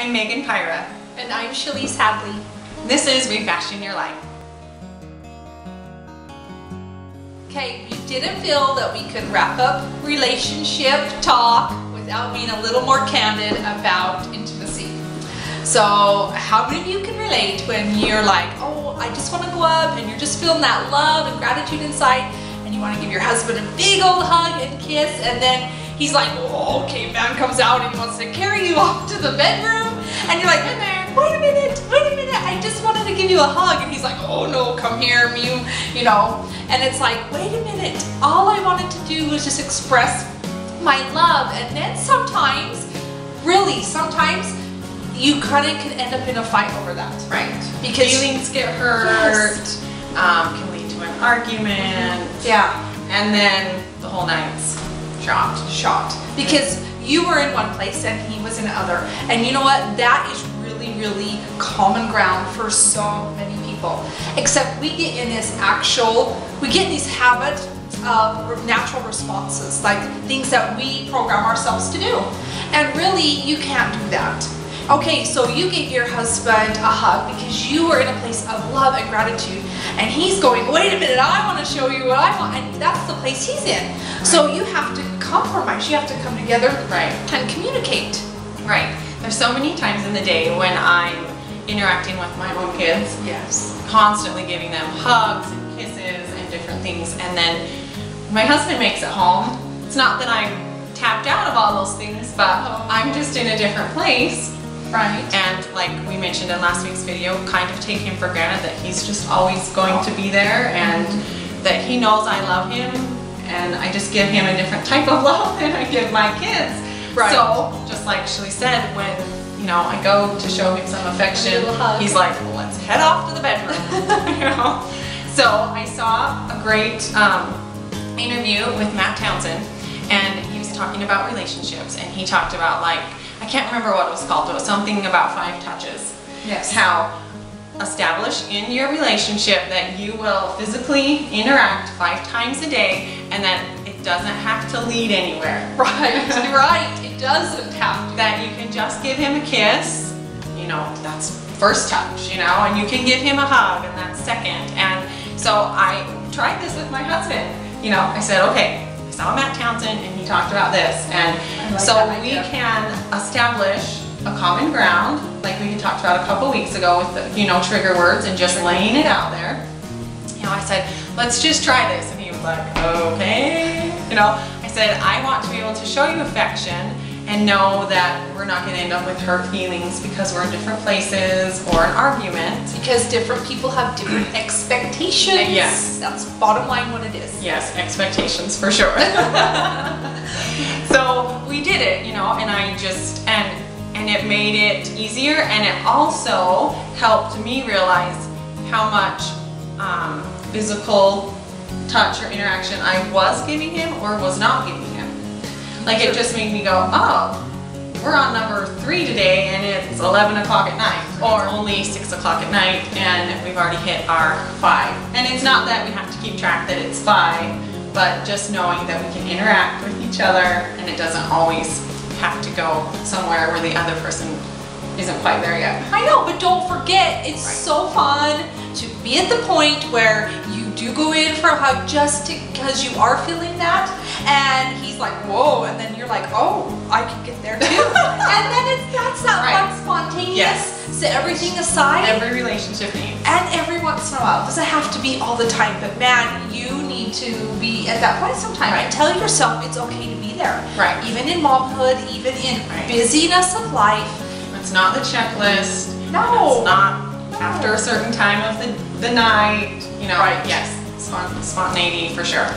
I'm Megan Pyra. And I'm Shalise Hadley. This is Refashion Your Life. Okay, we didn't feel that we could wrap up relationship talk without being a little more candid about intimacy. So how many of you can relate when you're like, oh, I just want to go up, and you're just feeling that love and gratitude inside, and you want to give your husband a big old hug and kiss, and then he's like, oh, caveman comes out and he wants to carry you off to the bedroom, and you're like, wait a minute, I just wanted to give you a hug, and he's like, oh no, come here, you know, and it's like, wait a minute, all I wanted to do was just express my love. And then sometimes, really, sometimes you kind of can end up in a fight over that. Right. Because feelings get hurt, yes. Can lead to an argument. Yeah. And then the whole night's shot. Because you were in one place and he was in another. And you know what? That is really common ground for so many people. Except we get in this habit of natural responses, like things that we program ourselves to do. And really, you can't do that. Okay, so you gave your husband a hug because you were in a place of love and gratitude, and he's going, wait a minute, I want to show you what I want, and that's the place he's in. Right. So you have to compromise, you have to come together, right, and communicate. Right. There's so many times in the day when I'm interacting with my own kids, yes, constantly giving them hugs and kisses and different things, and then my husband makes it home. It's not that I'm tapped out of all those things, but I'm just in a different place. Right. And like we mentioned in last week's video, kind of take him for granted that he's just always going to be there, and that he knows I love him, and I just give him a different type of love than I give my kids. Right. So just like Shalise said, when I go to show him some affection, he's like, well, let's head off to the bedroom. So I saw a great interview with Matt Townsend, and he was talking about relationships, and he talked about, like, I can't remember what it was called, but it was something about 5 touches. Yes. How establish in your relationship that you will physically interact 5 times a day, and that it doesn't have to lead anywhere. Right, right. It doesn't have to. That you can just give him a kiss, that's first touch, and you can give him a hug, and that's second. And so I tried this with my husband. I said, okay, I saw Matt Townsend and he talked about this, and so we can establish a common ground, like we talked about a couple weeks ago with the, trigger words and just laying it out there. I said, let's just try this, and he was like, okay. I said, I want to be able to show you affection and know that we're not going to end up with hurt feelings because we're in different places or an argument. Because different people have different expectations. Yes. That's bottom line what it is. Yes, expectations for sure. So we did it, and I just, and it made it easier, and it also helped me realize how much physical touch or interaction I was giving him or was not giving him. Like, it just made me go, oh, we're on number 3 today, and it's 11 o'clock at night, or only 6 o'clock at night, and we've already hit our 5. And it's not that we have to keep track that it's 5, but just knowing that we can interact with each other, and it doesn't always have to go somewhere where the other person isn't quite there yet. I know, but don't forget, it's so fun to be at the point where you do go in for a hug just because you are feeling that, and he's like, whoa, and then you're like, oh, I can get there too. And then that's that fun, spontaneous, set everything aside. Every relationship needs. And every once in a while. It doesn't have to be all the time, but man, you need to be at that point sometime. And tell yourself it's okay to be there. Right. Even in momhood, even in busyness of life. It's not the checklist. No. It's not after a certain time of the night. Right. Yes. Spontaneity for sure.